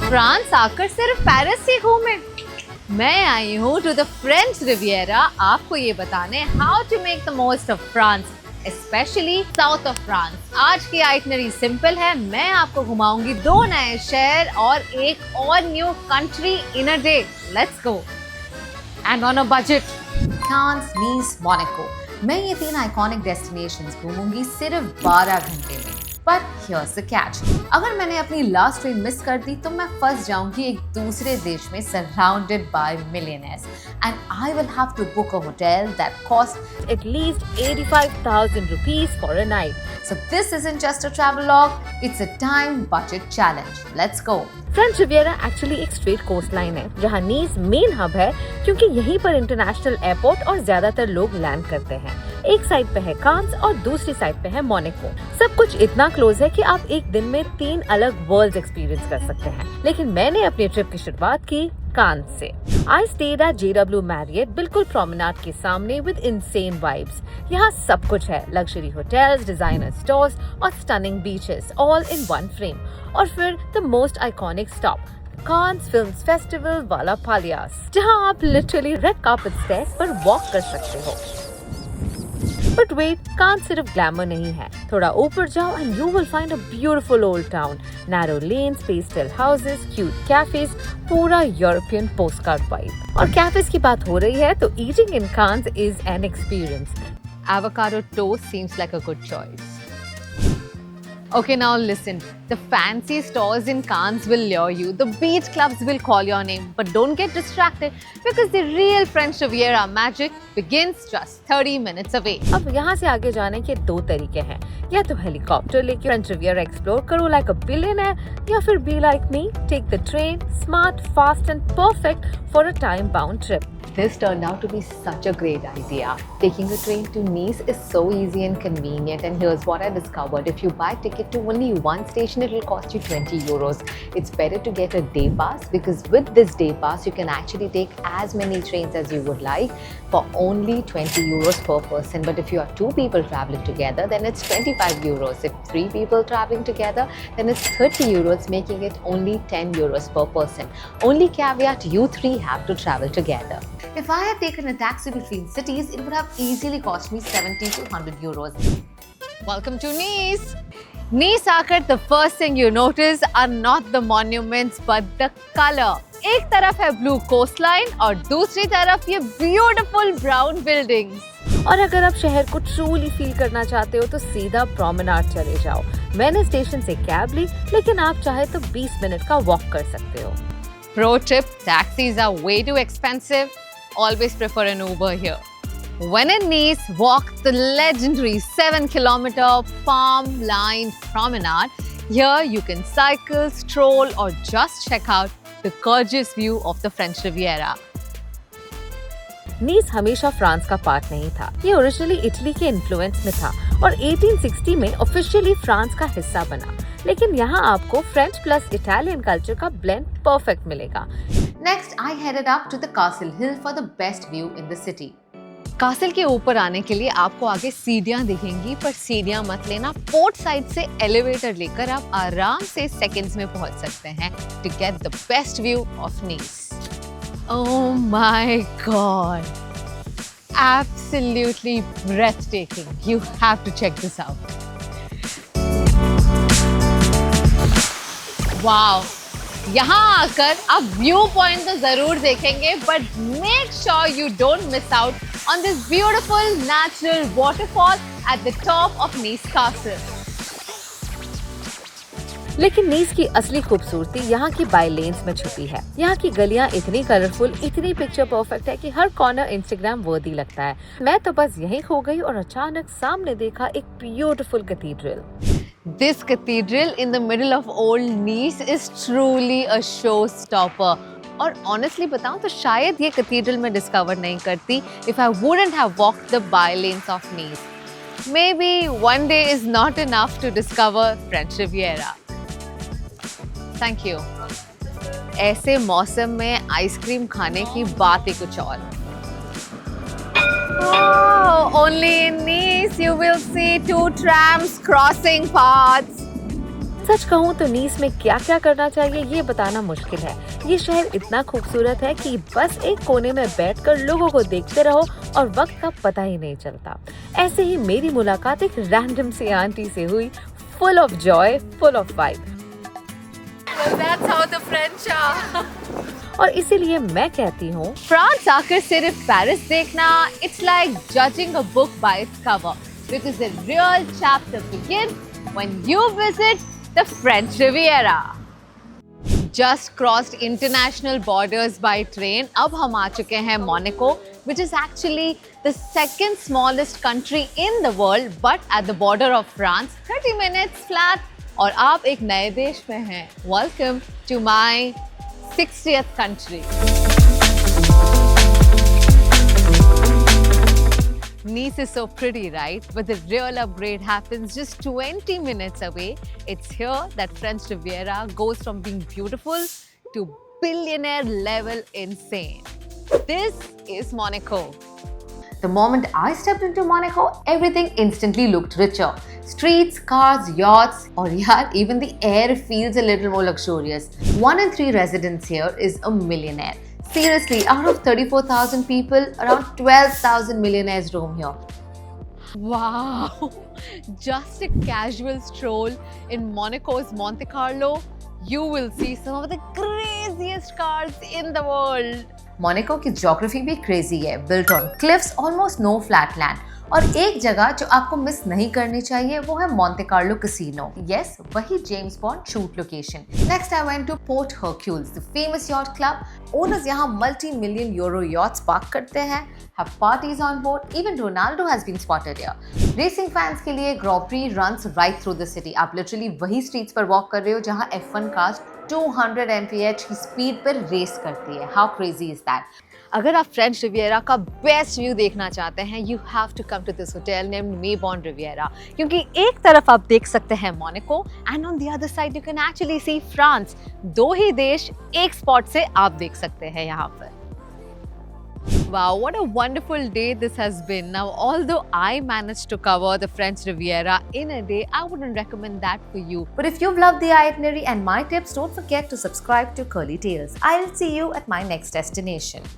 France आकर सिर्फ Paris ही घूमे। मैं आई हूँ टू द फ्रेंच रिवियरा आपको ये बताने how to make the most of France, specially south of France. आज की आइटनरी सिंपल है, मैं आपको घुमाऊंगी 2 नए शहर और एक और new country in a day. Let's go and on a budget. Cannes, Nice, Monaco, मैं ये 3 आइकॉनिक डेस्टिनेशंस घूमूंगी सिर्फ 12 घंटे में। बट हियर्स द कैच, अगर मैंने अपनी लास्ट ट्रेन मिस कर दी तो मैं फंस जाऊंगी एक दूसरे देश में surrounded by millionaires and I will have to book a hotel that cost at least 85,000 rupees for a night. So this isn't just a travel log, it's a time budget challenge. Let's go. French Riviera actually एक straight coast line है जहाँ नीस main hub है क्योंकि यहीं पर international airport और ज्यादातर लोग लैंड करते हैं। एक साइड पे है कांस और दूसरी साइड पे है मोनाको। सब कुछ इतना क्लोज है कि आप एक दिन में 3 अलग वर्ल्ड्स एक्सपीरियंस कर सकते हैं। लेकिन मैंने अपनी ट्रिप की शुरुआत की कांस से। I stayed at JW Marriott, बिल्कुल प्रोमेनाड के सामने विद इनसेन वाइब्स। यहाँ सब कुछ है, लग्जरी होटल्स, डिजाइनर स्टोर्स और stunning beaches, all in one frame. और फिर the most iconic stop, Cannes films festival वाला पालियास, जहाँ आप लिटरली रेड कार्पेट स्टेयर्स पर वॉक कर सकते हो। बट वेट, कांस सिर्फ ग्लैमर नहीं है। थोड़ा ऊपर जाओ and you will find a beautiful old town, narrow lens, pastel houses, cute cafes, पूरा यूरोपियन पोस्टकार्ड वाइब। और कैफेज की बात हो रही है तो eating in Cannes is an experience. Avocado toast seems like a good choice. Okay, now listen. The fancy stores in Cannes will lure you. The beach clubs will call your name. But don't get distracted because the real French Riviera magic begins just 30 minutes away. अब यहाँ से आगे जाने के 2 तरीके हैं। या तो हेलीकॉप्टर लेके फ्रेंच रिवियरा एक्सप्लोर करो लाइक अ बिलियनर, या फिर be like me, take the train, smart, fast and perfect for a time bound trip. This turned out to be such a great idea. Taking a train to Nice is so easy and convenient, and here's what I discovered. If you buy a ticket to only one station, it will cost you 20 euros. It's better to get a day pass because with this day pass, you can actually take as many trains as you would like for only 20 euros per person. But if you are 2 people traveling together, then it's 25 euros. If 3 people traveling together, then it's 30 euros, making it only 10 euros per person. Only caveat, you 3 have to travel together. If I had taken a taxi between cities, it would have easily cost me 70 to 100 euros. Welcome to Nice. Nice आकर the first thing you notice are not the monuments but the color. एक तरफ है blue coastline और दूसरी तरफ ये beautiful brown buildings. और अगर आप शहर को ट्रूली फील करना चाहते हो तो सीधा प्रोमेनाड चले जाओ। मैंने स्टेशन से कैब ली, लेकिन आप चाहे तो 20 मिनट का वॉक कर सकते हो। Pro tip, taxis are way too expensive. Always prefer an Uber here. When in Nice, walk the legendary 7-kilometer palm-lined promenade. Here you can cycle, stroll or just check out the gorgeous view of the French Riviera. नीस हमेशा France का part नहीं था। ये originally Italy के influence में था और 1860 में ऑफिशियली फ्रांस का हिस्सा बना। लेकिन यहाँ आपको फ्रेंच प्लस इटालियन कल्चर का ब्लेंड परफेक्ट मिलेगा। Next, I headed up to the Castle Hill for the best view in the city. Castle के ऊपर आने के लिए आपको आगे सीढ़ियां दिखेंगी, पर सीढ़ियां मत लेना। पोर्ट साइड से एलिवेटर लेकर आप आराम से सेकंड्स में पहुंच सकते हैं to get the best view of Nice. Oh my God! Absolutely breathtaking. You have to check this out. Wow! यहाँ आकर आप व्यू पॉइंट तो जरूर देखेंगे, but make sure you don't miss out on this beautiful natural waterfall at the top of Nice Castle. लेकिन नीस की असली खूबसूरती यहाँ की बाई लेन्स में छुपी है। यहाँ की गलियाँ इतनी कलरफुल, इतनी पिक्चर परफेक्ट है कि हर कॉर्नर इंस्टाग्राम वर्दी लगता है। मैं तो बस यहीं खो गई और अचानक सामने देखा एक beautiful cathedral. This cathedral in the middle of old Nice is truly a showstopper. और honestly बताऊं तो शायद ये cathedral मैं discover नहीं करती if I wouldn't have walked the by-lanes of Nice. Maybe one day is not enough to discover French Riviera. Thank you. ऐसे मौसम में आइसक्रीम खाने की बात ही कुछ और। Oh, only in Nice you will see 2 trams crossing paths. सच कहूँ तो नीस में क्या क्या करना चाहिए ये बताना मुश्किल है। ये शहर इतना खूबसूरत है कि बस एक कोने में बैठकर लोगों को देखते रहो और वक्त का पता ही नहीं चलता। ऐसे ही मेरी मुलाकात एक रैंडम सी आंटी से हुई, full of Joy, full of vibe. That's how the French are. और इसीलिए मैं कहती हूँ, फ्रांस आकर सिर्फ पेरिस देखना, it's like judging a book by its cover, because the real chapter begins when you visit the French Riviera. Just crossed international borders by train. अब हम आ चुके हैं Monaco, which is actually the second smallest country in the world, but at the border of France. 30 minutes flat, और आप एक नए देश में हैं. Welcome to my 60th country. Nice is so pretty, right? But the real upgrade happens just 20 minutes away. It's here that French Riviera goes from being beautiful to billionaire level insane. This is Monaco. The moment I stepped into Monaco, everything instantly looked richer. Streets, cars, yachts, or yeah, even the air feels a little more luxurious. 1 in 3 residents here is a millionaire. Seriously, out of 34,000 people, around 12,000 millionaires roam here. Wow! Just a casual stroll in Monaco's Monte Carlo, you will see some of the craziest cars in the world. Monaco की geography भी crazy है, built on cliffs, almost no flat land. और एक जगह जो आपको miss नहीं करनी चाहिए वो है मोंटे कार्लो कैसीनो। यस, वही James Bond shoot location. Next I went to Port Hercules, the famous yacht club. Owners यहाँ मल्टी-मिलियन यूरो यॉट्स पार्क करते हैं, have parties on board. Even Ronaldo has been spotted here. Racing fans के लिए Grand Prix runs right through the city. आप literally वही streets पर walk कर रहे हो जहाँ F1 cars 200 mph की स्पीड पर रेस करती है। How crazy is that? अगर आप फ्रेंच रिवियरा का बेस्ट व्यू देखना चाहते हैं, you have to come to this hotel named Maybourne Riviera, क्योंकि एक तरफ आप देख सकते हैं Monaco and on the other side you can actually see France. 2 ही देश एक स्पॉट से आप देख सकते हैं यहाँ पर। Wow, what a wonderful day this has been. Now, although I managed to cover the French Riviera in a day, I wouldn't recommend that for you. But if you've loved the itinerary and my tips, don't forget to subscribe to Curly Tales. I'll see you at my next destination.